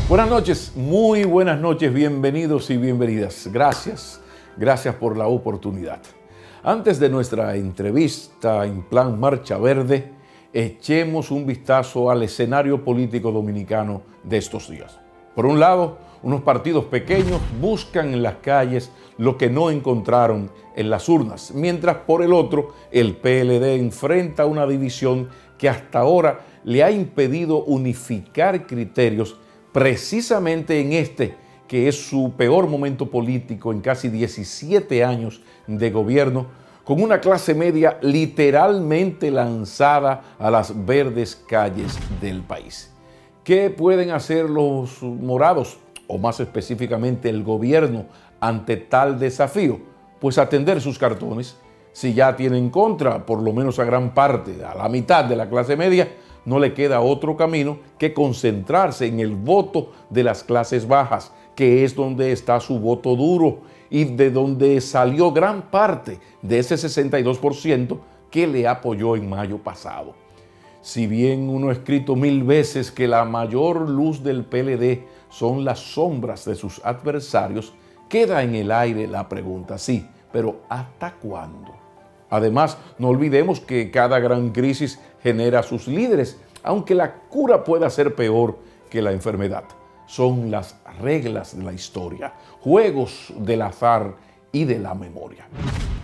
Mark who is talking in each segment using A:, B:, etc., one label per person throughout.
A: Buenas noches, muy buenas noches, bienvenidos y bienvenidas. Gracias por la oportunidad. Antes de nuestra entrevista en plan Marcha Verde, echemos un vistazo al escenario político dominicano de estos días. Por un lado, unos partidos pequeños buscan en las calles lo que no encontraron en las urnas, mientras por el otro, el PLD enfrenta una división que hasta ahora le ha impedido unificar criterios precisamente en este, que es su peor momento político en casi 17 años de gobierno, con una clase media literalmente lanzada a las verdes calles del país. ¿Qué pueden hacer los morados, o más específicamente el gobierno, ante tal desafío? Pues atender sus cartones. Si ya tienen contra, por lo menos a gran parte, a la mitad de la clase media, no le queda otro camino que concentrarse en el voto de las clases bajas, que es donde está su voto duro y de donde salió gran parte de ese 62% que le apoyó en mayo pasado. Si bien uno ha escrito 1000 veces que la mayor luz del PLD son las sombras de sus adversarios, queda en el aire la pregunta, sí, pero ¿hasta cuándo? Además, no olvidemos que cada gran crisis genera sus líderes, aunque la cura pueda ser peor que la enfermedad. Son las reglas de la historia, juegos del azar y de la memoria.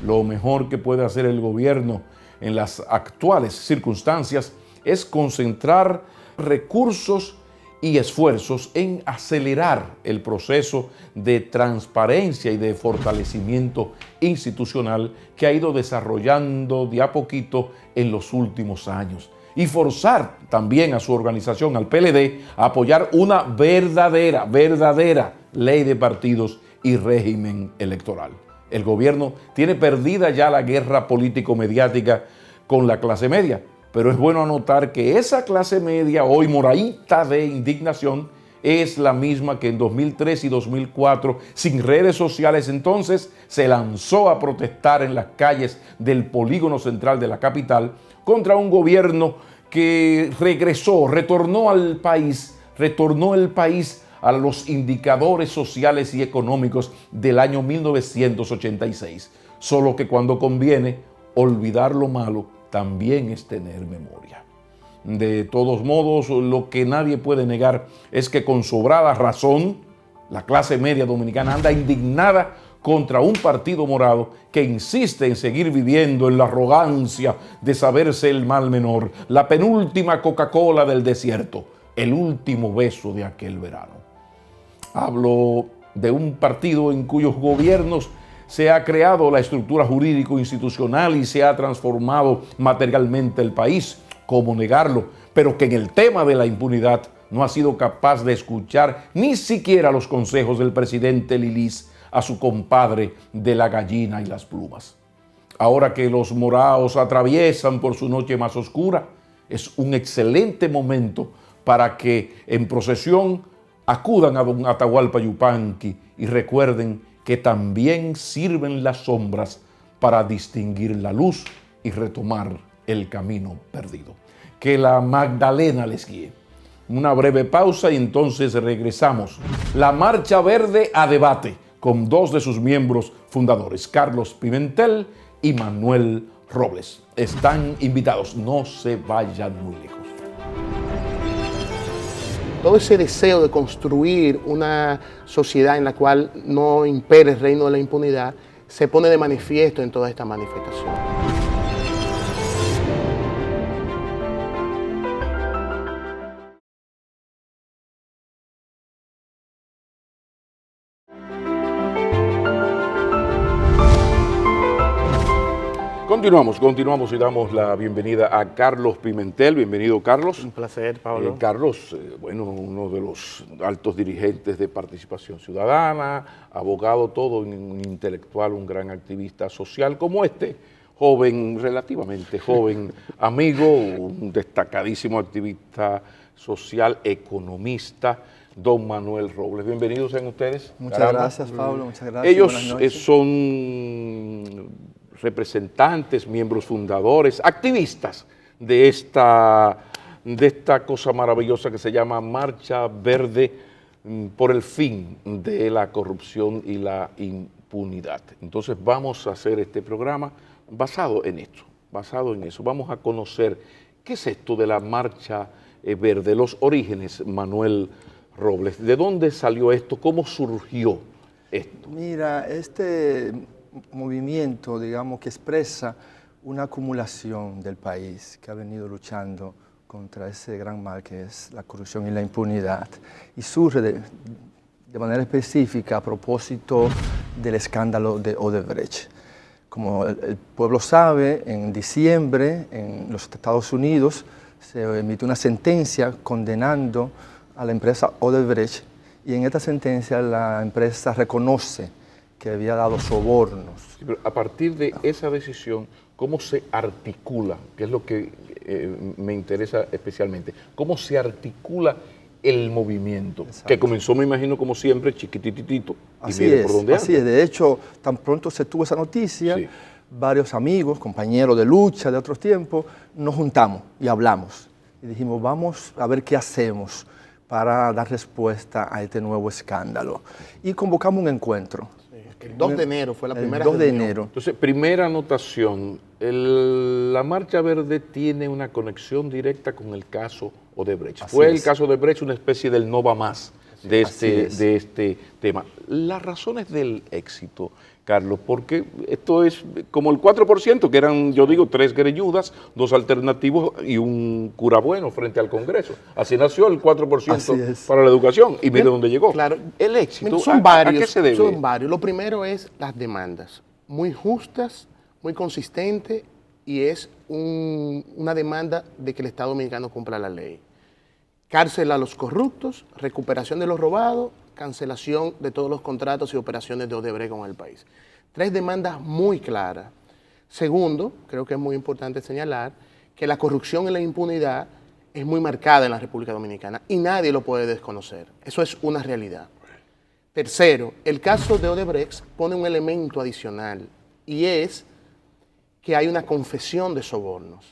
A: Lo mejor que puede hacer el gobierno en las actuales circunstancias es concentrar recursos y esfuerzos en acelerar el proceso de transparencia y de fortalecimiento institucional que ha ido desarrollando de a poquito en los últimos años y forzar también a su organización, al PLD, a apoyar una verdadera ley de partidos y régimen electoral. El gobierno tiene perdida ya la guerra político-mediática con la clase media, pero es bueno anotar que esa clase media, hoy moradita de indignación, es la misma que en 2003 y 2004, sin redes sociales entonces, se lanzó a protestar en las calles del polígono central de la capital contra un gobierno que retornó el país a los indicadores sociales y económicos del año 1986. Solo que cuando conviene olvidar lo malo, también es tener memoria. De todos modos, lo que nadie puede negar es que con sobrada razón, la clase media dominicana anda indignada contra un partido morado que insiste en seguir viviendo en la arrogancia de saberse el mal menor, la penúltima Coca-Cola del desierto, el último beso de aquel verano. Hablo de un partido en cuyos gobiernos se ha creado la estructura jurídico-institucional y se ha transformado materialmente el país, ¿cómo negarlo? Pero que en el tema de la impunidad no ha sido capaz de escuchar ni siquiera los consejos del presidente Lilis a su compadre de la gallina y las plumas. Ahora que los morados atraviesan por su noche más oscura, es un excelente momento para que en procesión acudan a don Atahualpa Yupanqui y recuerden que también sirven las sombras para distinguir la luz y retomar el camino perdido. Que la Magdalena les guíe. Una breve pausa y entonces regresamos. La Marcha Verde a debate con dos de sus miembros fundadores, Carlos Pimentel y Manuel Robles. Están invitados, no se vayan muy lejos.
B: Todo ese deseo de construir una sociedad en la cual no impere el reino de la impunidad se pone de manifiesto en toda esta manifestación.
A: Continuamos y damos la bienvenida a Carlos Pimentel. Bienvenido, Carlos.
B: Un placer, Pablo.
A: Carlos, uno de los altos dirigentes de Participación Ciudadana, abogado, todo un intelectual, un gran activista social, como este joven, relativamente joven, amigo, un destacadísimo activista social, economista, don Manuel Robles. Bienvenidos sean ustedes.
C: Muchas gracias, Pablo, muchas gracias.
A: Ellos son representantes, miembros fundadores, activistas de esta cosa maravillosa que se llama Marcha Verde por el fin de la corrupción y la impunidad. Entonces vamos a hacer este programa basado en esto, basado en eso. Vamos a conocer qué es esto de la Marcha Verde, los orígenes, Manuel Robles. ¿De dónde salió esto? ¿Cómo surgió esto?
C: Mira, este movimiento, digamos, que expresa una acumulación del país que ha venido luchando contra ese gran mal que es la corrupción y la impunidad, y surge de manera específica a propósito del escándalo de Odebrecht. Como el pueblo sabe, en diciembre en los Estados Unidos se emitió una sentencia condenando a la empresa Odebrecht, y en esta sentencia la empresa reconoce que había dado sobornos.
A: Sí, pero a partir de esa decisión, ¿cómo se articula? Que es lo que me interesa especialmente. ¿Cómo se articula el movimiento? Exacto. Que comenzó, me imagino, como siempre, chiquititito.
C: Así es, así es. De hecho, tan pronto se tuvo esa noticia, sí, varios amigos, compañeros de lucha de otros tiempos, nos juntamos y hablamos. Y dijimos, vamos a ver qué hacemos para dar respuesta a este nuevo escándalo. Y convocamos un encuentro.
B: El 2 de enero fue la primera.
C: El 2 de enero.
A: Entonces, primera anotación, la Marcha Verde tiene una conexión directa con el caso Odebrecht. Fue el caso Odebrecht una especie del no va más de este tema. Las razones del éxito, Carlos, porque esto es como el 4%, que eran, yo digo, 3 greñudas, 2 alternativos y un cura bueno frente al Congreso. Así nació el 4% para la educación y mire dónde llegó.
B: Claro,
A: el éxito,
B: son varios,
A: ¿a qué se debe?
B: Son varios. Lo primero es las demandas, muy justas, muy consistentes, y es una demanda de que el Estado dominicano cumpla la ley. Cárcel a los corruptos, recuperación de los robados, cancelación de todos los contratos y operaciones de Odebrecht con el país. 3 demandas muy claras. Segundo, creo que es muy importante señalar que la corrupción y la impunidad es muy marcada en la República Dominicana y nadie lo puede desconocer. Eso es una realidad. Tercero, el caso de Odebrecht pone un elemento adicional, y es que hay una confesión de sobornos.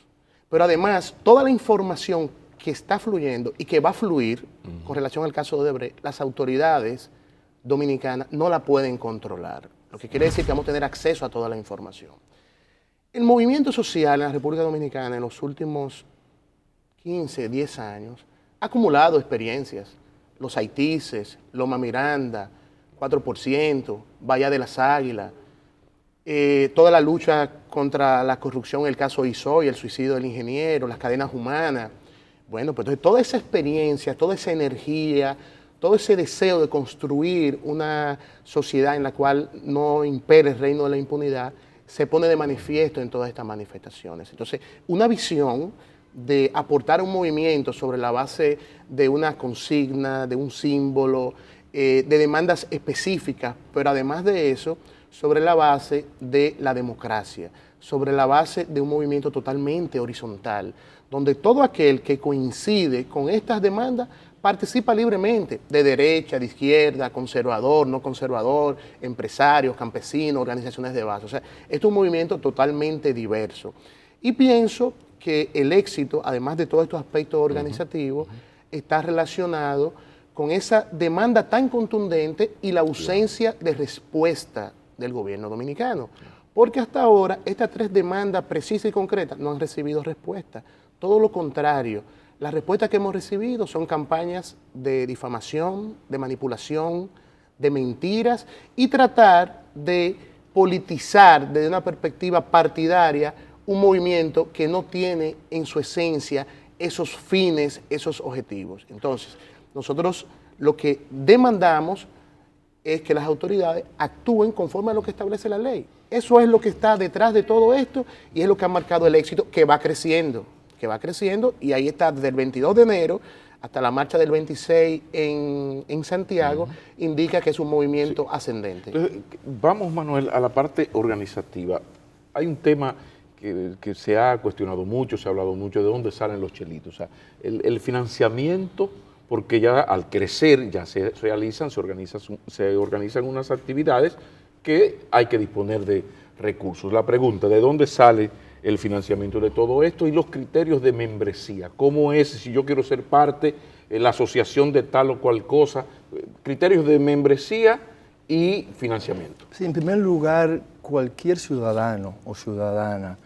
B: Pero además, toda la información que está fluyendo y que va a fluir con relación al caso de Odebrecht, las autoridades dominicanas no la pueden controlar, lo que quiere decir que vamos a tener acceso a toda la información. El movimiento social en la República Dominicana en los últimos 15, 10 años ha acumulado experiencias. Los Haitises, Loma Miranda, 4%, Bahía de las Águilas, toda la lucha contra la corrupción, el caso Isoy, el suicidio del ingeniero, las cadenas humanas. Bueno, pues entonces toda esa experiencia, toda esa energía, todo ese deseo de construir una sociedad en la cual no impere el reino de la impunidad, se pone de manifiesto en todas estas manifestaciones. Entonces, una visión de aportar un movimiento sobre la base de una consigna, de un símbolo, de demandas específicas, pero además de eso, sobre la base de la democracia, sobre la base de un movimiento totalmente horizontal, donde todo aquel que coincide con estas demandas participa libremente, de derecha, de izquierda, conservador, no conservador, empresarios, campesinos, organizaciones de base. O sea, esto es un movimiento totalmente diverso. Y pienso que el éxito, además de todos estos aspectos organizativos, está relacionado con esa demanda tan contundente y la ausencia de respuesta del gobierno dominicano. Porque hasta ahora estas 3 demandas precisas y concretas no han recibido respuesta. Todo lo contrario, las respuestas que hemos recibido son campañas de difamación, de manipulación, de mentiras, y tratar de politizar desde una perspectiva partidaria un movimiento que no tiene en su esencia esos fines, esos objetivos. Entonces, nosotros lo que demandamos es que las autoridades actúen conforme a lo que establece la ley. Eso es lo que está detrás de todo esto y es lo que ha marcado el éxito, que va creciendo, y ahí está desde el 22 de enero hasta la marcha del 26 en Santiago, indica que es un movimiento ascendente.
A: Entonces, vamos, Manuel, a la parte organizativa. Hay un tema que se ha cuestionado mucho, se ha hablado mucho de dónde salen los chelitos. O sea, el financiamiento, porque ya al crecer ya se realizan, se organizan unas actividades que hay que disponer de recursos. La pregunta, ¿de dónde sale el financiamiento de todo esto? Y los criterios de membresía. ¿Cómo es si yo quiero ser parte de la asociación de tal o cual cosa? Criterios de membresía y financiamiento.
C: Sí, en primer lugar, cualquier ciudadano o ciudadana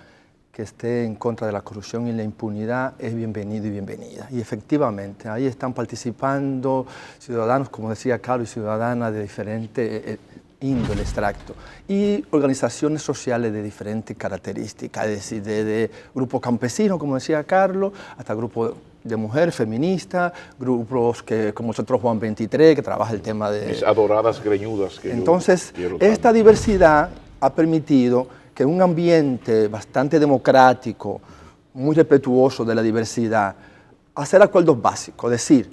C: que esté en contra de la corrupción y la impunidad es bienvenido y bienvenida. Y efectivamente, ahí están participando ciudadanos, como decía Carlos, y ciudadanas de diferentes índole, extracto, y organizaciones sociales de diferentes características, es decir, desde grupos campesinos, como decía Carlos, hasta grupos de mujeres feministas, grupos que, como nosotros Juan 23, que trabaja el tema de...
A: Mis adoradas greñudas. Que
C: entonces, esta diversidad ha permitido que en un ambiente bastante democrático, muy respetuoso de la diversidad, hacer acuerdos básicos, es decir,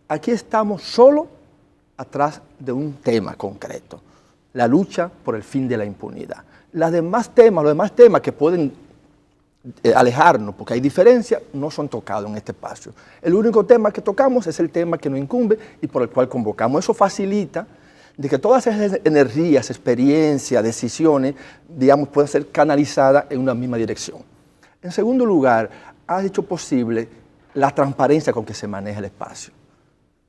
C: aquí estamos solo atrás de un tema concreto, la lucha por el fin de la impunidad. Los demás temas que pueden alejarnos, porque hay diferencias, no son tocados en este espacio. El único tema que tocamos es el tema que nos incumbe y por el cual convocamos. Eso facilita de que todas esas energías, experiencias, decisiones, digamos, puedan ser canalizadas en una misma dirección. En segundo lugar, ha hecho posible la transparencia con que se maneja el espacio.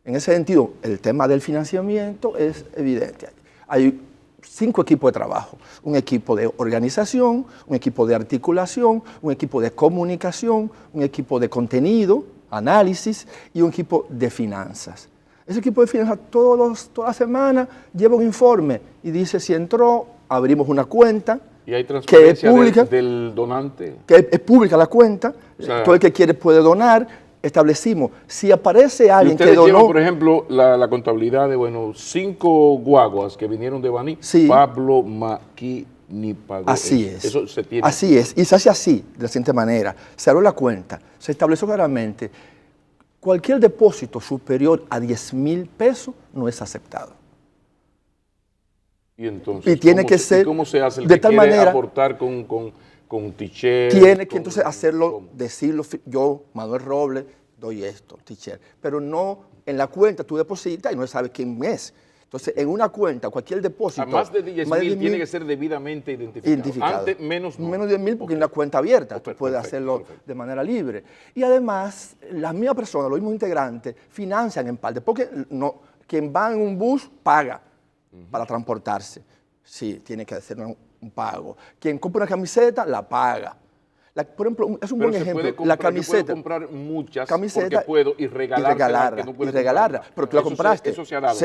C: En ese sentido, el tema del financiamiento es evidente. Hay 5 equipos de trabajo, un equipo de organización, un equipo de articulación, un equipo de comunicación, un equipo de contenido, análisis y un equipo de finanzas. Ese equipo de finanzas toda la semana lleva un informe y dice si entró, abrimos una cuenta.
A: ¿Y hay transparencia
C: que es pública,
A: del donante?
C: Que es pública la cuenta,
A: o sea,
C: todo el que quiere puede donar. Establecimos, si aparece alguien que donó...
A: llevan, por ejemplo, la contabilidad de, 5 guaguas que vinieron de Baní, sí. Pablo Maquini pagó.
C: Así es.
A: Eso se tiene.
C: Así es, y se hace así, de la siguiente manera. Se abrió la cuenta, se estableció claramente, cualquier depósito superior a 10,000 pesos no es aceptado.
A: Y entonces,
C: y tiene que ser
A: ¿cómo se hace? El
C: de
A: que
C: tal
A: quiere
C: manera
A: aportar con t-shirt.
C: Tiene que entonces hacerlo, decirlo, yo, Manuel Robles, doy esto, t-shirt. Pero no en la cuenta tú depositas y no sabes quién es. Entonces, en una cuenta, cualquier depósito...
A: A más de 10,000 tiene que ser debidamente identificado. Antes, menos no.
C: Menos de 10,000 porque en la cuenta abierta tú puedes hacerlo de manera libre. Y además, las mismas personas, los mismos integrantes, financian en parte, porque quien va en un bus paga para transportarse. Sí, tiene que hacer un pago. Quien compra una camiseta, la paga. Por ejemplo, es un buen ejemplo. La camiseta.
A: Yo puedo comprar muchas
C: camiseta,
A: porque puedo y regalarla.
C: Pero tú la compraste.
A: Eso se ha dado.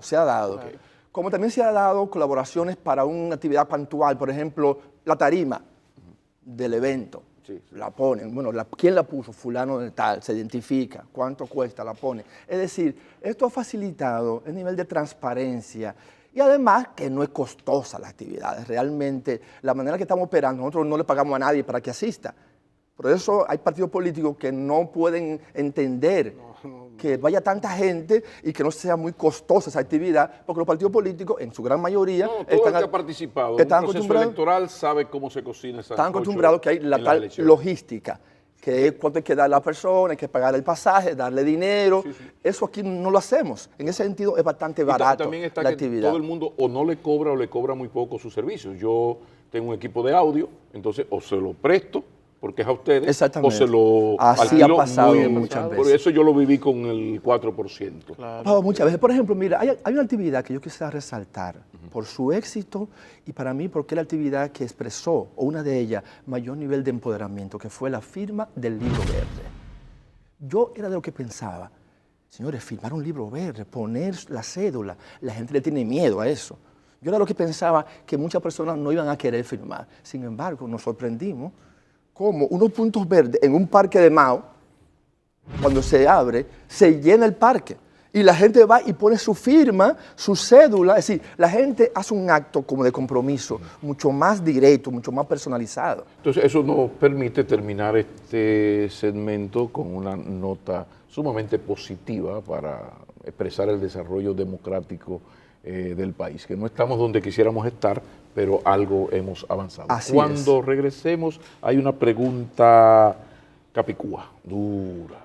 C: Se ha dado. Okay. Como también se ha dado colaboraciones para una actividad puntual, por ejemplo, la tarima del evento. Sí. La ponen. Bueno, ¿quién la puso? Fulano de tal. Se identifica. ¿Cuánto cuesta? La pone. Es decir, esto ha facilitado el nivel de transparencia. Y además que no es costosa la actividad, realmente la manera que estamos operando, nosotros no le pagamos a nadie para que asista. Por eso hay partidos políticos que no pueden entender que vaya tanta gente y que no sea muy costosa esa actividad, porque los partidos políticos, en su gran mayoría...
A: todo el que ha participado en un proceso electoral sabe cómo se cocina esa...
C: Están acostumbrados que hay la tal logística, que es cuánto hay que dar a la persona, hay que pagar el pasaje, darle dinero. Sí, sí. Eso aquí no lo hacemos. En ese sentido es bastante barato
A: también está
C: la
A: que
C: actividad.
A: Todo el mundo o no le cobra o le cobra muy poco sus servicios. Yo tengo un equipo de audio, entonces o se lo presto porque es a ustedes, o se lo
C: así
A: alquilo
C: ha pasado muchas veces.
A: Por eso yo lo viví con el 4%.
C: Claro. Muchas veces. Por ejemplo, mira, hay una actividad que yo quisiera resaltar por su éxito y para mí porque es la actividad que expresó, o una de ellas, mayor nivel de empoderamiento, que fue la firma del libro verde. Yo era de lo que pensaba, señores, firmar un libro verde, poner la cédula, la gente le tiene miedo a eso. Yo era lo que pensaba que muchas personas no iban a querer firmar. Sin embargo, nos sorprendimos como unos puntos verdes en un parque de Mao, cuando se abre, se llena el parque. Y la gente va y pone su firma, su cédula. Es decir, la gente hace un acto como de compromiso, mucho más directo, mucho más personalizado.
A: Entonces, eso nos permite terminar este segmento con una nota sumamente positiva para expresar el desarrollo democrático del país, que no estamos donde quisiéramos estar, pero algo hemos avanzado.
C: Así
A: Cuando regresemos, hay una pregunta capicúa, dura.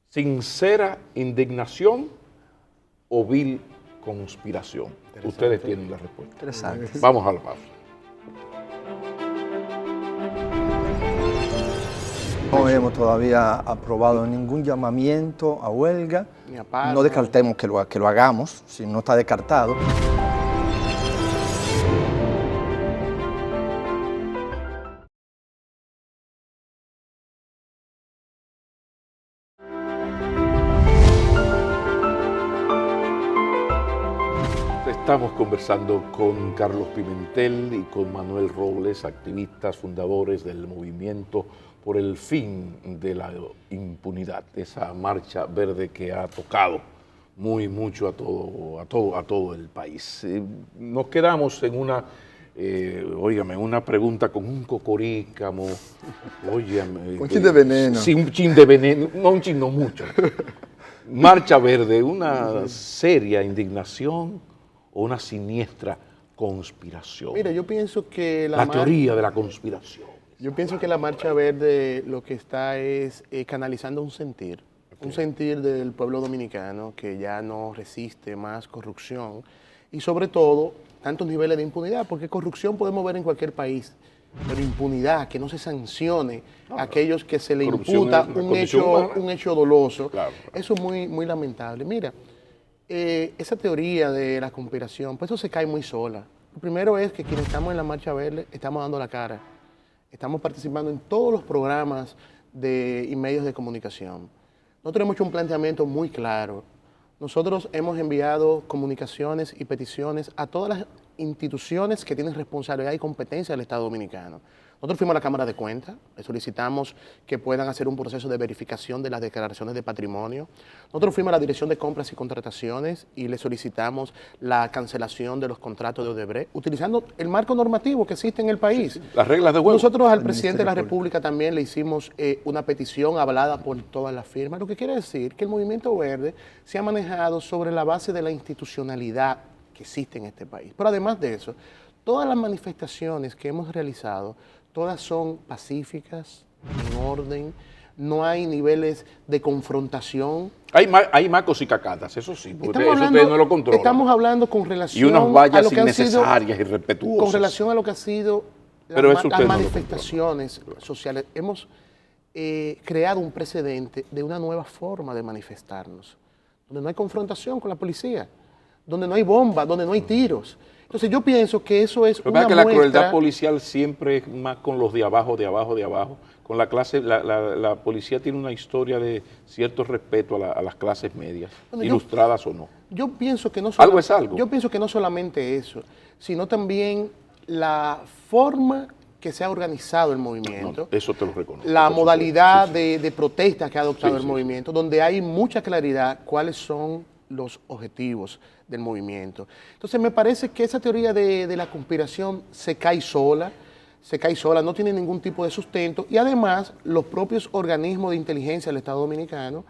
A: ¿Sincera indignación o vil conspiración? Ustedes tienen la respuesta.
C: Interesante.
A: Vamos a la pausa.
C: No hemos todavía aprobado ningún llamamiento a huelga.
B: Ni a paro.
C: No descartemos que lo hagamos, si no está descartado.
A: Estamos conversando con Carlos Pimentel y con Manuel Robles, activistas, fundadores del movimiento por el fin de la impunidad, esa marcha verde que ha tocado mucho a todo el país. Nos quedamos en una pregunta con un cocorícamo,
C: Un chin de veneno.
A: Sí, un chin de veneno, no mucho. Marcha verde, una seria indignación o una siniestra conspiración.
B: Mira, yo pienso que
A: la teoría de la conspiración.
B: Yo pienso que la Marcha Verde lo que está es canalizando un sentir del pueblo dominicano que ya no resiste más corrupción y sobre todo tantos niveles de impunidad, porque corrupción podemos ver en cualquier país, pero impunidad, que no se sancione a aquellos que se le imputa un hecho doloso,
A: Claro.
B: Eso es muy lamentable. Mira, esa teoría de la conspiración, pues eso se cae muy sola. Lo primero es que quienes estamos en la Marcha Verde estamos dando la cara. Estamos participando en todos los programas y medios de comunicación. Nosotros hemos hecho un planteamiento muy claro. Nosotros hemos enviado comunicaciones y peticiones a todas las instituciones que tienen responsabilidad y competencia del Estado Dominicano. Nosotros fuimos a la Cámara de Cuentas, le solicitamos que puedan hacer un proceso de verificación de las declaraciones de patrimonio. Nosotros fuimos a la Dirección de Compras y Contrataciones y le solicitamos la cancelación de los contratos de Odebrecht, utilizando el marco normativo que existe en el país.
A: Las reglas de juego.
B: Nosotros al presidente de la República también le hicimos una petición avalada por todas las firmas, lo que quiere decir que el Movimiento Verde se ha manejado sobre la base de la institucionalidad que existe en este país. Pero además de eso, todas las manifestaciones que hemos realizado, todas son pacíficas, en orden, no hay niveles de confrontación.
A: Hay macos y cacatas, eso sí, porque eso ustedes no lo controlan.
B: Estamos hablando con relación
A: y unas vallas
B: a lo que
A: innecesarias, irrespetuosas.
B: Con relación a lo que ha sido las manifestaciones sociales. Hemos creado un precedente de una nueva forma de manifestarnos, donde no hay confrontación con la policía, donde no hay bombas, donde no hay tiros. Entonces yo pienso que eso es una muestra...
A: La crueldad policial siempre es más con los de abajo. Con la clase, la policía tiene una historia de cierto respeto a las clases medias, ilustradas o no.
B: Yo pienso que no
A: algo es algo.
B: Yo pienso que no solamente eso, sino también la forma que se ha organizado el movimiento.
A: No, eso te lo reconozco.
B: La modalidad de protesta que ha adoptado el movimiento, donde hay mucha claridad cuáles son los objetivos del movimiento. Entonces me parece que esa teoría de la conspiración se cae sola, no tiene ningún tipo de sustento y además los propios organismos de inteligencia del Estado Dominicano,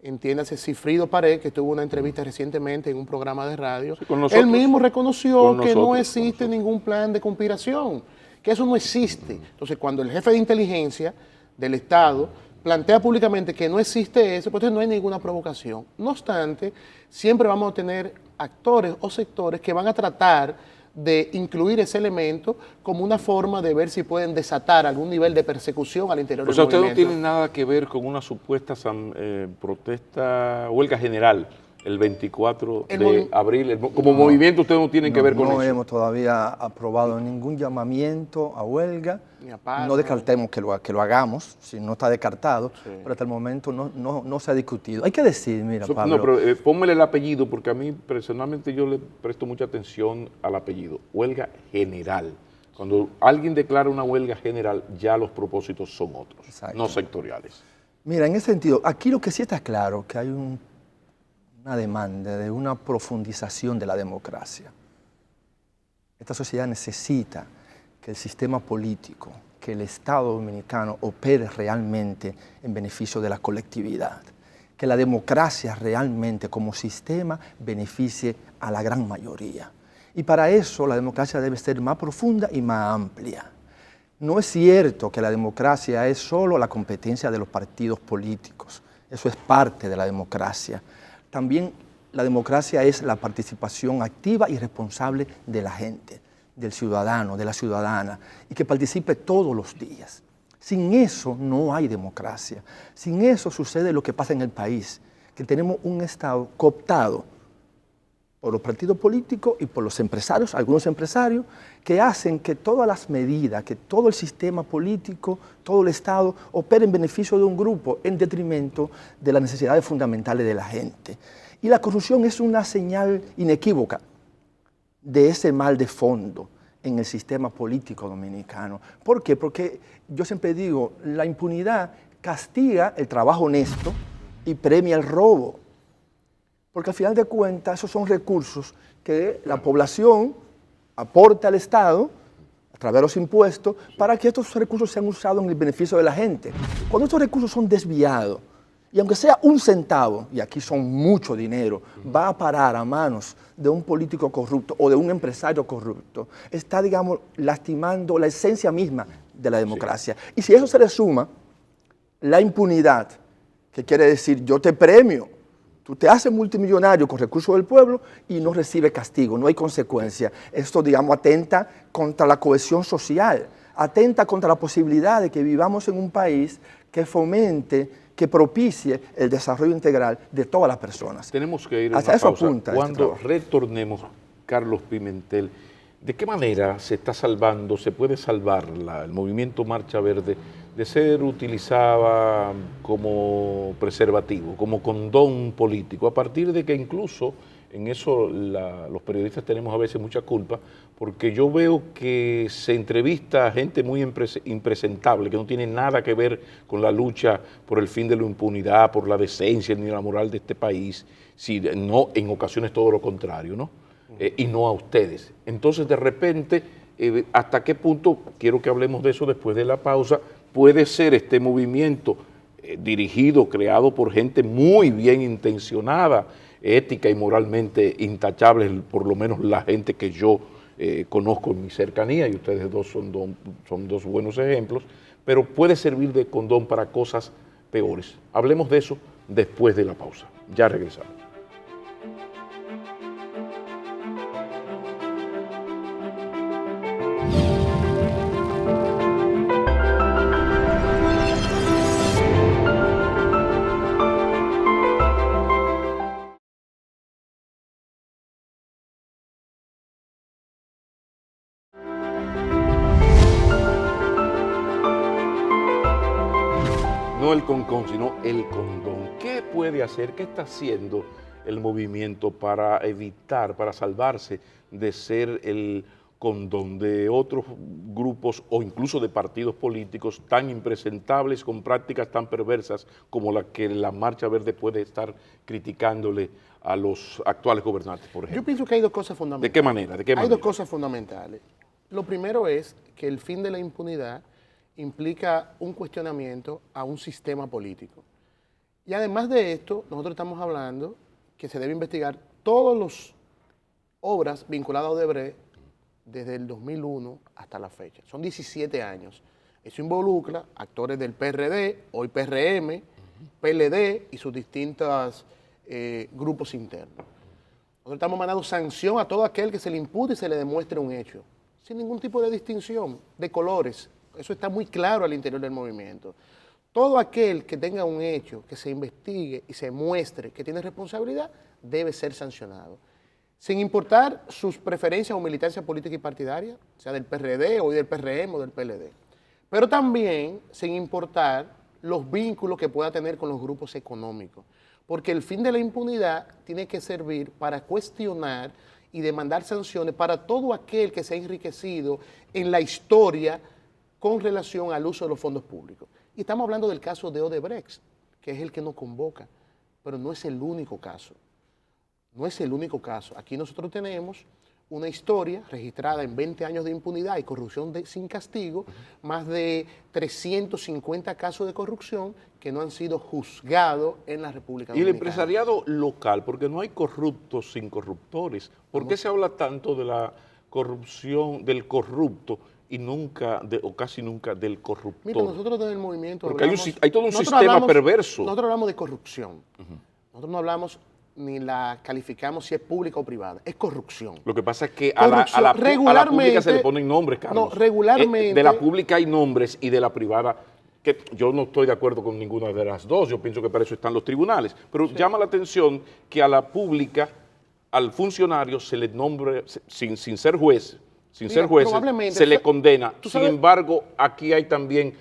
B: entiéndase Cifrido Pared, que tuvo una entrevista recientemente en un programa de radio, él mismo reconoció que no existe ningún plan de conspiración, que eso no existe. Entonces cuando el jefe de inteligencia del Estado plantea públicamente que no existe eso, pues entonces no hay ninguna provocación. No obstante, siempre vamos a tener actores o sectores que van a tratar de incluir ese elemento como una forma de ver si pueden desatar algún nivel de persecución al interior del movimiento.
A: O sea, usted no tiene nada que ver con una supuesta huelga general el 24 de abril. Como movimiento ustedes no tienen que ver con eso.
C: No hemos todavía aprobado ningún llamamiento a huelga.
B: Ni a paro.
C: No descartemos que lo hagamos, si no está descartado, pero hasta el momento no se ha discutido. Hay que decir, mira, Pablo...
A: No, pero pónmele el apellido, porque a mí personalmente yo le presto mucha atención al apellido. Huelga general. Cuando alguien declara una huelga general, ya los propósitos son otros, no sectoriales.
C: Mira, en ese sentido, aquí lo que sí está claro, que hay una demanda de una profundización de la democracia. Esta sociedad necesita que el sistema político, que el Estado dominicano opere realmente en beneficio de la colectividad, que la democracia realmente como sistema beneficie a la gran mayoría. Y para eso la democracia debe ser más profunda y más amplia. No es cierto que la democracia es solo la competencia de los partidos políticos. Eso es parte de la democracia. También la democracia es la participación activa y responsable de la gente, del ciudadano, de la ciudadana, y que participe todos los días. Sin eso no hay democracia. Sin eso sucede lo que pasa en el país, que tenemos un Estado cooptado por los partidos políticos y por los empresarios, algunos empresarios, que hacen que todas las medidas, que todo el sistema político, todo el Estado, opere en beneficio de un grupo en detrimento de las necesidades fundamentales de la gente. Y la corrupción es una señal inequívoca de ese mal de fondo en el sistema político dominicano. ¿Por qué? Porque yo siempre digo, la impunidad castiga el trabajo honesto y premia el robo. Porque al final de cuentas esos son recursos que la población aporta al Estado a través de los impuestos para que estos recursos sean usados en el beneficio de la gente. Cuando estos recursos son desviados, y aunque sea un centavo, y aquí son mucho dinero, va a parar a manos de un político corrupto o de un empresario corrupto, está, digamos, lastimando la esencia misma de la democracia. Sí. Y si a eso se le suma la impunidad, que quiere decir yo te premio, tú te haces multimillonario con recursos del pueblo y no recibes castigo, no hay consecuencia. Esto, digamos, atenta contra la cohesión social, atenta contra la posibilidad de que vivamos en un país que fomente, que propicie el desarrollo integral de todas las personas.
A: Tenemos que ir a
C: hasta
A: una
C: eso
A: pausa.
C: apunta.
A: Cuando retornemos, Carlos Pimentel, ¿de qué manera se está salvando, se puede salvar el movimiento Marcha Verde de ser utilizada como preservativo, como condón político, a partir de que incluso en eso los periodistas tenemos a veces mucha culpa, porque yo veo que se entrevista a gente muy impresentable, que no tiene nada que ver con la lucha por el fin de la impunidad, por la decencia ni la moral de este país, no, en ocasiones todo lo contrario, ¿no? Y no a ustedes. Entonces, de repente, ¿hasta qué punto, quiero que hablemos de eso después de la pausa, puede ser este movimiento dirigido, creado por gente muy bien intencionada, ética y moralmente intachable, por lo menos la gente que yo conozco en mi cercanía, y ustedes dos son dos buenos ejemplos, pero puede servir de condón para cosas peores? Hablemos de eso después de la pausa. Ya regresamos. No el concón, sino el condón. ¿Qué puede hacer, qué está haciendo el movimiento para evitar, para salvarse de ser el condón de otros grupos o incluso de partidos políticos tan impresentables, con prácticas tan perversas como la que la Marcha Verde puede estar criticándole a los actuales gobernantes, por ejemplo?
B: Yo pienso que hay dos cosas fundamentales.
A: ¿De qué manera?
B: Hay dos cosas fundamentales. Lo primero es que el fin de la impunidad implica un cuestionamiento a un sistema político. Y además de esto, nosotros estamos hablando que se debe investigar todas las obras vinculadas a Odebrecht desde el 2001 hasta la fecha. Son 17 años. Eso involucra actores del PRD, hoy PRM, PLD y sus distintos grupos internos. Nosotros estamos mandando sanción a todo aquel que se le impute y se le demuestre un hecho, sin ningún tipo de distinción de colores. Eso está muy claro al interior del movimiento. Todo aquel que tenga un hecho, que se investigue y se muestre que tiene responsabilidad, debe ser sancionado. Sin importar sus preferencias o militancia política y partidaria, sea del PRD o del PRM o del PLD. Pero también sin importar los vínculos que pueda tener con los grupos económicos. Porque el fin de la impunidad tiene que servir para cuestionar y demandar sanciones para todo aquel que se ha enriquecido en la historia con relación al uso de los fondos públicos. Y estamos hablando del caso de Odebrecht, que es el que nos convoca, pero no es el único caso. No es el único caso. Aquí nosotros tenemos una historia registrada en 20 años de impunidad y corrupción sin castigo, más de 350 casos de corrupción que no han sido juzgados en la República
A: Y el
B: Dominicana.
A: empresariado local, porque no hay corruptos sin corruptores. ¿Por qué se habla tanto de la corrupción, del corrupto y nunca, o casi nunca, del corruptor?
B: Mira, nosotros en el movimiento
A: Porque
B: hablamos,
A: hay todo un
B: nosotros
A: sistema
B: hablamos,
A: perverso.
B: Nosotros hablamos de corrupción. Nosotros no hablamos ni la calificamos si es pública o privada. Es corrupción.
A: Lo que pasa es que a la pública se le ponen nombres, Carlos.
B: No, regularmente.
A: De la pública hay nombres y de la privada, que yo no estoy de acuerdo con ninguna de las dos, yo pienso que para eso están los tribunales, pero llama la atención que a la pública, al funcionario se le nombre, sin ser juez, se le condena. Sin embargo, aquí hay también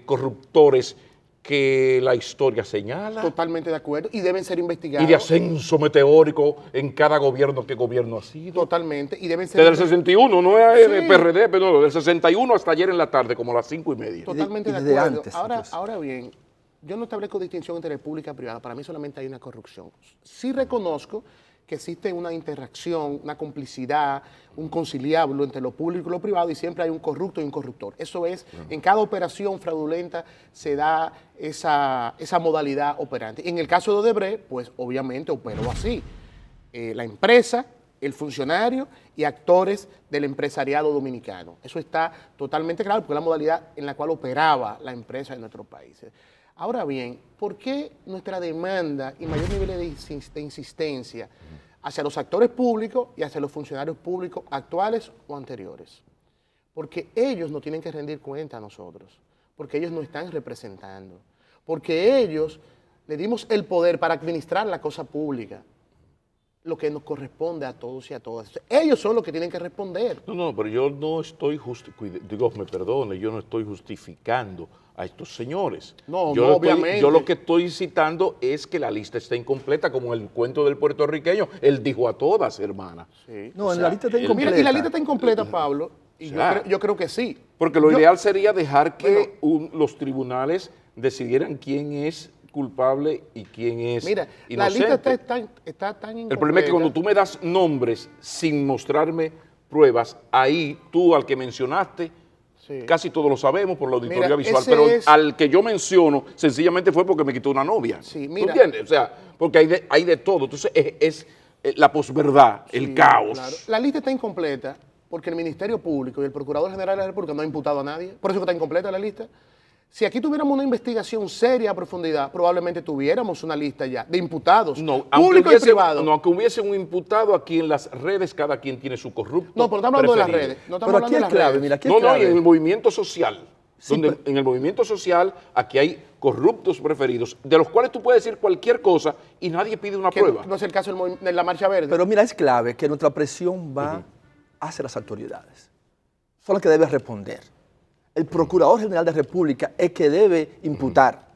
A: corruptores que la historia señala.
B: Totalmente de acuerdo. Y deben ser investigados.
A: Y de ascenso meteórico en cada gobierno. ¿Qué gobierno ha sido?
B: Totalmente. Y deben ser.
A: Desde el 61, no es de PRD, pero no, del 61 hasta ayer en la tarde, como a las 5:30.
B: Totalmente de
C: desde
B: acuerdo.
C: antes,
B: Ahora bien, yo no establezco distinción entre pública y privada. Para mí solamente hay una corrupción. Sí reconozco que existe una interacción, una complicidad, un conciliablo entre lo público y lo privado, y siempre hay un corrupto y un corruptor. Eso es, en cada operación fraudulenta se da esa modalidad operante. En el caso de Odebrecht, pues obviamente operó así. La empresa, el funcionario y actores del empresariado dominicano. Eso está totalmente claro, porque es la modalidad en la cual operaba la empresa en nuestros países. Ahora bien, ¿por qué nuestra demanda y mayor nivel de insistencia hacia los actores públicos y hacia los funcionarios públicos actuales o anteriores? Porque ellos no tienen que rendir cuenta a nosotros, porque ellos nos están representando, porque ellos le dimos el poder para administrar la cosa pública, lo que nos corresponde a todos y a todas. Ellos son los que tienen que responder.
A: No, pero yo no estoy Dios me perdone, yo no estoy justificando a estos señores.
B: Obviamente.
A: Yo lo que estoy citando es que la lista está incompleta, como el cuento del puertorriqueño. Él dijo a todas, hermana.
B: Sí.
C: No, la lista está incompleta.
B: Mira, y la lista está incompleta, Pablo, y yo creo que sí.
A: Porque lo ideal sería dejar que los tribunales decidieran quién es culpable y quién es inocente.
B: La lista está tan incompleta.
A: El problema es que cuando tú me das nombres sin mostrarme pruebas, ahí tú al que mencionaste, casi todos lo sabemos por la auditoría visual, pero al que yo menciono sencillamente fue porque me quitó una novia.
B: Sí,
A: ¿Tú entiendes? O sea, porque hay de todo. Entonces es la posverdad, el caos.
B: Claro. La lista está incompleta porque el Ministerio Público y el Procurador General de la República no ha imputado a nadie. Por eso está incompleta la lista. Si aquí tuviéramos una investigación seria a profundidad, probablemente tuviéramos una lista ya de imputados, públicos y privados.
A: No, aunque hubiese un imputado aquí en las redes, cada quien tiene su corrupto.
B: No, pero estamos hablando
A: preferido.
B: de las redes. No estamos
C: Pero aquí
B: hablando
C: es
B: de las
C: clave,
B: redes.
C: mira, aquí es clave.
A: Y en el movimiento social.
C: Sí,
A: En el movimiento social, aquí hay corruptos preferidos, de los cuales tú puedes decir cualquier cosa y nadie pide una prueba.
B: No es el caso de la Marcha Verde.
C: Pero mira, es clave que nuestra presión va hacia las autoridades. Son las que deben responder. El Procurador General de la República es que debe imputar.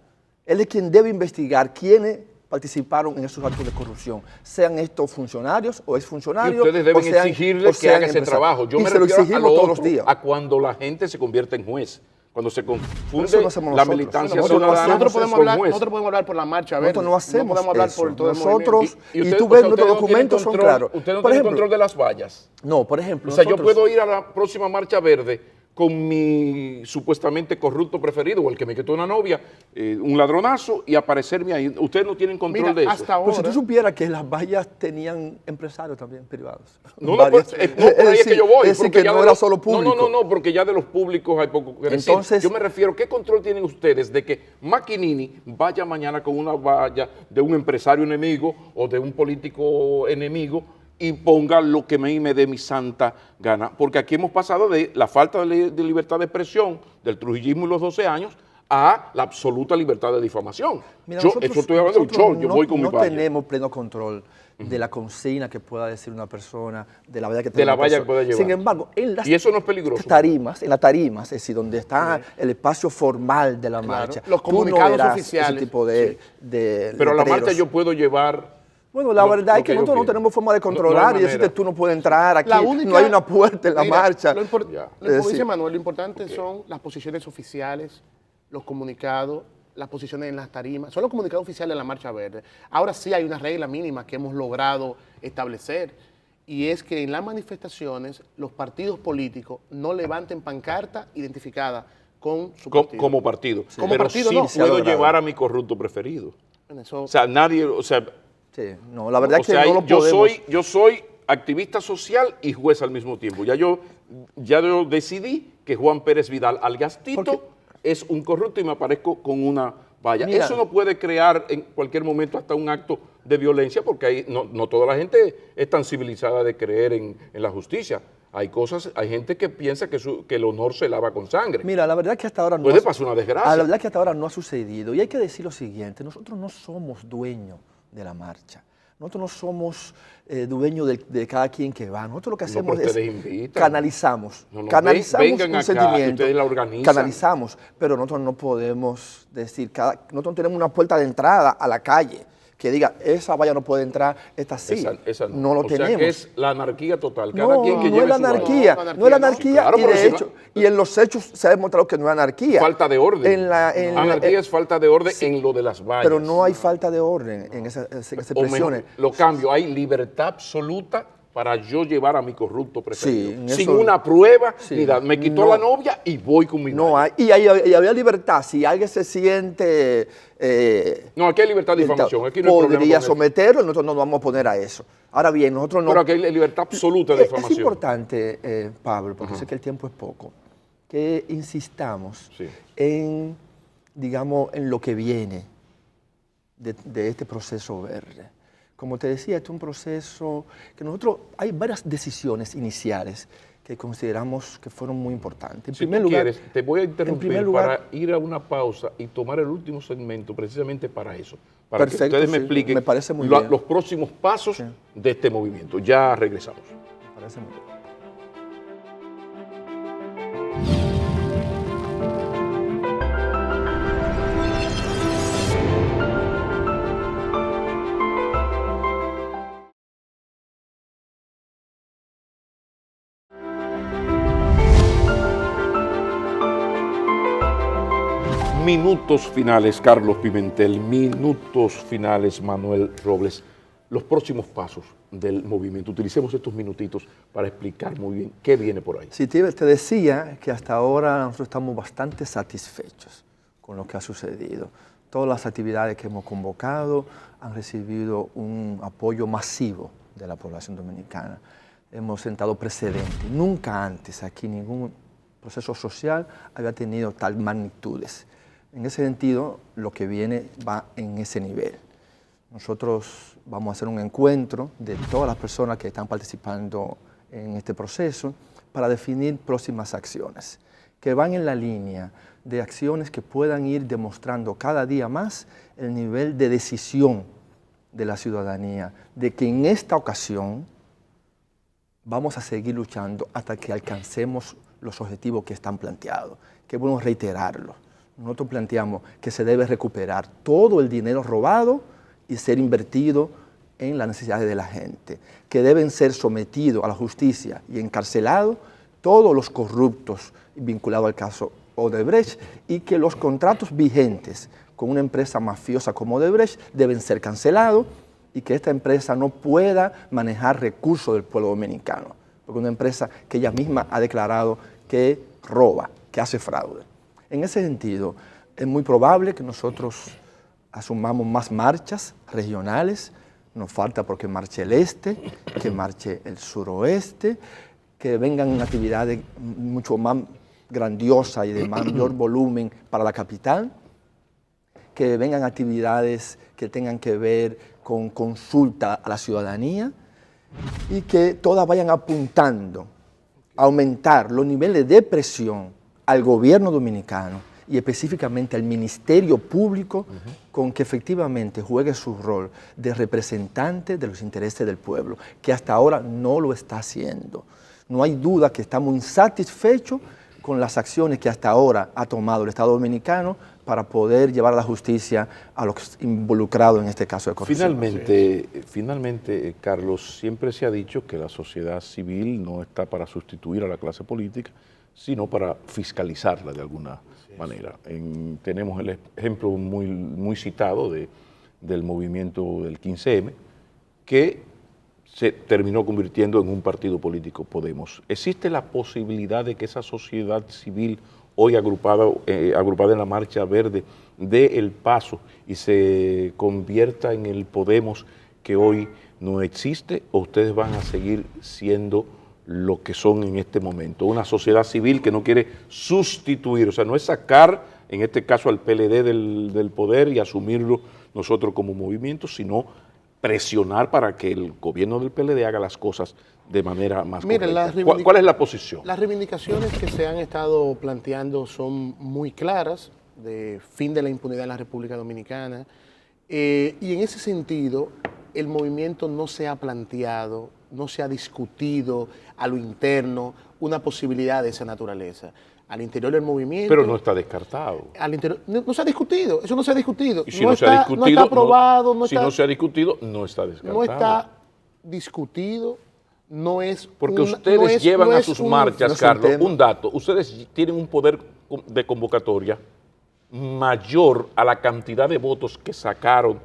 C: Él es quien debe investigar quiénes participaron en esos actos de corrupción, sean estos funcionarios o exfuncionarios.
A: Y ustedes deben exigirle que haga ese trabajo. Yo me refiero a lo
C: todos
A: otro,
C: los días.
A: a cuando la gente se convierte en juez. Cuando se confunde
C: Eso no hacemos
A: la
C: nosotros.
A: militancia
C: Nosotros no
A: ciudadana
C: hacemos
A: con juez.
B: Nosotros podemos hablar por la Marcha Verde.
C: Nosotros no hacemos
B: podemos hablar
C: eso.
B: por todo el
C: Nosotros,
B: movimiento.
C: y
A: usted-
C: tú
A: o
C: ves,
A: sea,
C: nuestros
A: usted no tiene
C: documentos son
A: control-
C: claros.
A: Usted no
C: Por
A: tiene
C: ejemplo,
A: control de las vallas.
C: No, por ejemplo,
A: O sea, yo
C: nosotros-
A: puedo ir a la próxima Marcha Verde con mi supuestamente corrupto preferido o el que me quitó una novia, un ladronazo, y aparecerme ahí. Ustedes no tienen control
B: Mira,
A: de eso.
B: hasta
C: Pero si
B: ahora.
C: tú supieras que las vallas tenían empresarios también privados.
A: No,
C: Varios.
A: por ahí es que yo voy.
C: Es decir,
A: porque
C: que
A: ya
C: no
A: de
C: era
A: los-
C: solo público.
A: No, porque ya de los públicos hay poco que decir.
C: Entonces-
A: Yo me refiero, ¿qué control tienen ustedes de que Maquinini vaya mañana con una valla de un empresario enemigo o de un político enemigo y ponga lo que me dé mi santa gana? Porque aquí hemos pasado de la falta de libertad de expresión, del trujillismo y los 12 años, a la absoluta libertad de difamación.
C: Mira,
A: Eso estoy hablando de un show, yo voy con mi
C: no
A: valla.
C: tenemos pleno control de la consigna que pueda decir una persona, de la valla que
A: De
C: tenga
A: la
C: una
A: valla
C: persona.
A: que pueda llevar.
C: Sin embargo, en las
A: Y eso no es peligroso.
C: tarimas, en las tarimas, es decir, donde está el espacio formal de la marcha,
B: los
C: tú no
B: comunicados
C: verás
B: oficiales,
C: ese tipo de
A: Pero a la
C: letreros.
A: marcha yo puedo llevar...
C: Bueno, la
A: lo-
C: verdad
A: lo
C: es que
A: que yo
C: nosotros no
A: quiero.
C: tenemos forma de
A: No hay
C: controlar y decirte
A: manera.
C: tú no puedes entrar aquí,
B: La única-
C: no hay una puerta en la
B: Mira,
C: marcha.
B: Lo
A: Ya.
B: como
C: decir,
B: dice Manuel, lo importante son las posiciones oficiales, los comunicados, las posiciones en las tarimas. Son los comunicados oficiales de la Marcha Verde. Ahora sí hay una regla mínima que hemos logrado establecer. y es que en las manifestaciones los partidos políticos no levanten pancarta identificada con su partido.
A: Como partido.
B: Como
A: Pero
B: partido
A: sí
B: no.
A: puedo llevar a mi corrupto preferido.
B: Bueno, eso-
A: O sea, nadie, o sea,
C: Sí, no, la verdad
A: o
C: es que
A: sea,
C: no lo podemos.
A: yo soy activista social y juez al mismo tiempo. Ya yo decidí que Juan Pérez Vidal Algastito
C: Porque-
A: es un corrupto y me aparezco con una valla.
C: Mira.
A: Eso no puede crear en cualquier momento hasta un acto de violencia porque ahí no toda la gente es tan civilizada de creer en la justicia. Hay gente que piensa que el honor se lava con sangre.
C: Mira, la verdad que hasta ahora no
A: Puede pasar una desgracia.
C: La verdad que hasta ahora no ha sucedido. Y hay que decir lo siguiente, nosotros no somos dueños de la marcha. Nosotros no somos dueños de cada quien que va. Nosotros lo que hacemos
A: pero
C: es
A: ustedes invitan.
C: canalizamos.
A: No,
C: Canalizamos
A: vengan
C: un
A: acá,
C: sentimiento.
A: ustedes la organizan.
C: Canalizamos, pero nosotros no podemos decir, nosotros tenemos una puerta de entrada a la calle que diga, esa valla no puede entrar, esta sí.
A: Esa no.
C: No lo
A: O sea
C: tenemos.
A: que es la anarquía total. Cada
C: No,
A: quien que
C: no
A: lleve
C: es la
A: su valla.
C: anarquía,
B: No,
C: no es la
B: no.
C: anarquía,
A: Sí, claro,
C: y
A: pero
C: de
A: si no-
C: hecho, y en los hechos se ha demostrado que no es anarquía.
A: Falta de orden. Anarquía es falta de orden
C: sí,
A: en lo de las vallas.
C: Pero no hay falta de orden en esas
A: O
C: expresiones.
A: mejor, lo cambio, hay libertad absoluta para yo llevar a mi corrupto preferido.
C: Sí, en
A: Sin
C: eso-
A: una prueba,
C: sí.
A: ni nada. Me quitó
C: No.
A: la novia y voy con mi
C: No
A: novia.
C: hay, y había libertad. Si alguien se siente
A: No, aquí hay libertad de difamación. Aquí no hay problema
C: podría
A: con eso.
C: someterlo, nosotros no nos vamos a poner a eso. Ahora bien, nosotros no.
A: Pero aquí hay libertad absoluta de
C: Es
A: difamación.
C: importante, Pablo, porque sé que el tiempo es poco, que insistamos
A: Sí.
C: en, digamos, en lo que viene de este proceso verde. Como te decía, este es un proceso que nosotros, hay varias decisiones iniciales que consideramos que fueron muy importantes. En
A: Si
C: primer
A: tú
C: lugar,
A: quieres, te voy a interrumpir
C: primer lugar-
A: para ir a una pausa y tomar el último segmento precisamente para eso. Para
C: Perfecto,
A: que ustedes me
C: sí,
A: expliquen
C: me parece muy bien.
A: los próximos pasos de este movimiento. Ya regresamos.
C: me parece muy bien.
A: Minutos finales, Carlos Pimentel. Minutos finales, Manuel Robles. Los próximos pasos del movimiento. Utilicemos estos minutitos para explicar muy bien qué viene por ahí.
C: Sí, te decía que hasta ahora nosotros estamos bastante satisfechos con lo que ha sucedido. Todas las actividades que hemos convocado han recibido un apoyo masivo de la población dominicana. Hemos sentado precedentes. Nunca antes aquí ningún proceso social había tenido tal magnitudes. En ese sentido, lo que viene va en ese nivel. Nosotros vamos a hacer un encuentro de todas las personas que están participando en este proceso para definir próximas acciones que van en la línea de acciones que puedan ir demostrando cada día más el nivel de decisión de la ciudadanía, de que en esta ocasión vamos a seguir luchando hasta que alcancemos los objetivos que están planteados. Que es bueno reiterarlo. Nosotros planteamos que se debe recuperar todo el dinero robado y ser invertido en las necesidades de la gente, que deben ser sometidos a la justicia y encarcelados todos los corruptos vinculados al caso Odebrecht y que los contratos vigentes con una empresa mafiosa como Odebrecht deben ser cancelados y que esta empresa no pueda manejar recursos del pueblo dominicano, porque es una empresa que ella misma ha declarado que roba, que hace fraude. En ese sentido, es muy probable que nosotros asumamos más marchas regionales. Nos falta porque marche el este, que marche el suroeste, que vengan actividades mucho más grandiosas y de mayor volumen para la capital, que vengan actividades que tengan que ver con consulta a la ciudadanía y que todas vayan apuntando a aumentar los niveles de presión al gobierno dominicano y específicamente al Ministerio Público con que efectivamente juegue su rol de representante de los intereses del pueblo, que hasta ahora no lo está haciendo. No hay duda que estamos insatisfechos con las acciones que hasta ahora ha tomado el Estado Dominicano para poder llevar a la justicia a los involucrados en este caso de corrupción.
A: Finalmente, Carlos, siempre se ha dicho que la sociedad civil no está para sustituir a la clase política, sino para fiscalizarla de alguna manera. Tenemos el ejemplo muy citado del movimiento del 15M, que se terminó convirtiendo en un partido político, Podemos. ¿Existe la posibilidad de que esa sociedad civil hoy agrupada en la Marcha Verde dé el paso y se convierta en el Podemos que hoy no existe, o ustedes van a seguir siendo lo que son en este momento? Una sociedad civil que no quiere sustituir, o sea, no es sacar, en este caso, al PLD del poder y asumirlo nosotros como movimiento, sino presionar para que el gobierno del PLD haga las cosas de manera más correcta. ¿Cuál es la posición?
B: Las reivindicaciones que se han estado planteando son muy claras, de fin de la impunidad en la República Dominicana, y en ese sentido el movimiento no se ha planteado, no se ha discutido a lo interno una posibilidad de esa naturaleza. Al interior del movimiento...
A: Pero no está descartado.
B: Al interior, no se ha discutido, eso no se ha discutido.
A: Y si no se ha discutido,
B: no está aprobado,
A: si no se ha discutido, no está descartado.
B: No está discutido, no es...
A: Porque ustedes llevan a sus marchas, Carlos, un dato, ustedes tienen un poder de convocatoria mayor a la cantidad de votos que sacaron,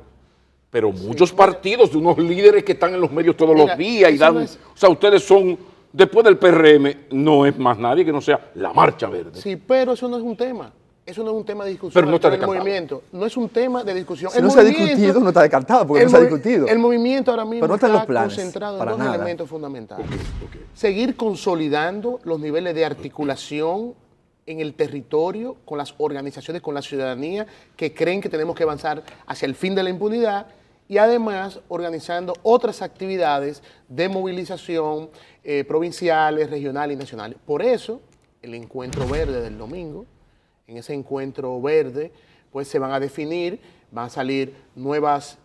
A: pero muchos partidos de unos líderes que están en los medios todos los días y dan... O sea, ustedes son... Después del PRM no es más nadie que no sea la Marcha Verde.
B: Sí, pero eso no es un tema. Eso no es un tema de discusión.
A: Pero no está descartado.
B: Movimiento. No es un tema de discusión.
C: Si no se ha discutido, no está descartado, porque no se ha discutido.
B: El movimiento ahora mismo
C: está
B: concentrado en dos elementos fundamentales. Seguir consolidando los niveles de articulación en el territorio con las organizaciones, con la ciudadanía, que creen que tenemos que avanzar hacia el fin de la impunidad, y además organizando otras actividades de movilización provinciales, regionales y nacionales. Por eso, el encuentro verde del domingo, en ese encuentro verde, pues se van a definir, van a salir nuevas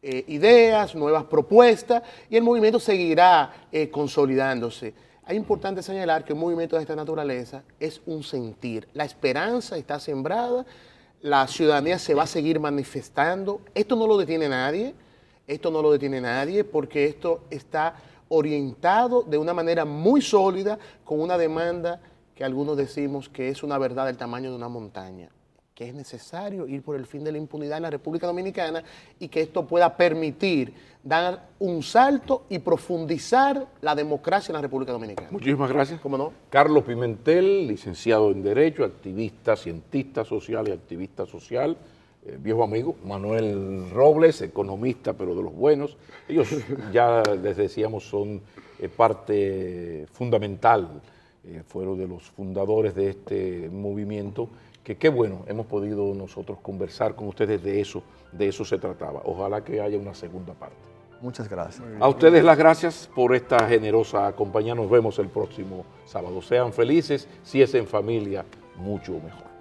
B: ideas, nuevas propuestas, y el movimiento seguirá consolidándose. Es importante señalar que un movimiento de esta naturaleza es un sentir. La esperanza está sembrada, la ciudadanía se va a seguir manifestando. Esto no lo detiene nadie, porque esto está orientado de una manera muy sólida con una demanda que algunos decimos que es una verdad del tamaño de una montaña, que es necesario ir por el fin de la impunidad en la República Dominicana y que esto pueda permitir dar un salto y profundizar la democracia en la República Dominicana.
A: Muchísimas gracias.
B: ¿Cómo no?
A: Carlos Pimentel, licenciado en Derecho, activista, cientista social y activista social. Viejo amigo, Manuel Robles, economista, pero de los buenos. Ellos ya les decíamos son parte fundamental, fueron de los fundadores de este movimiento, que qué bueno, hemos podido nosotros conversar con ustedes de eso se trataba. Ojalá que haya una segunda parte.
C: Muchas gracias.
A: A ustedes las gracias por esta generosa compañía. Nos vemos el próximo sábado. Sean felices, si es en familia, mucho mejor.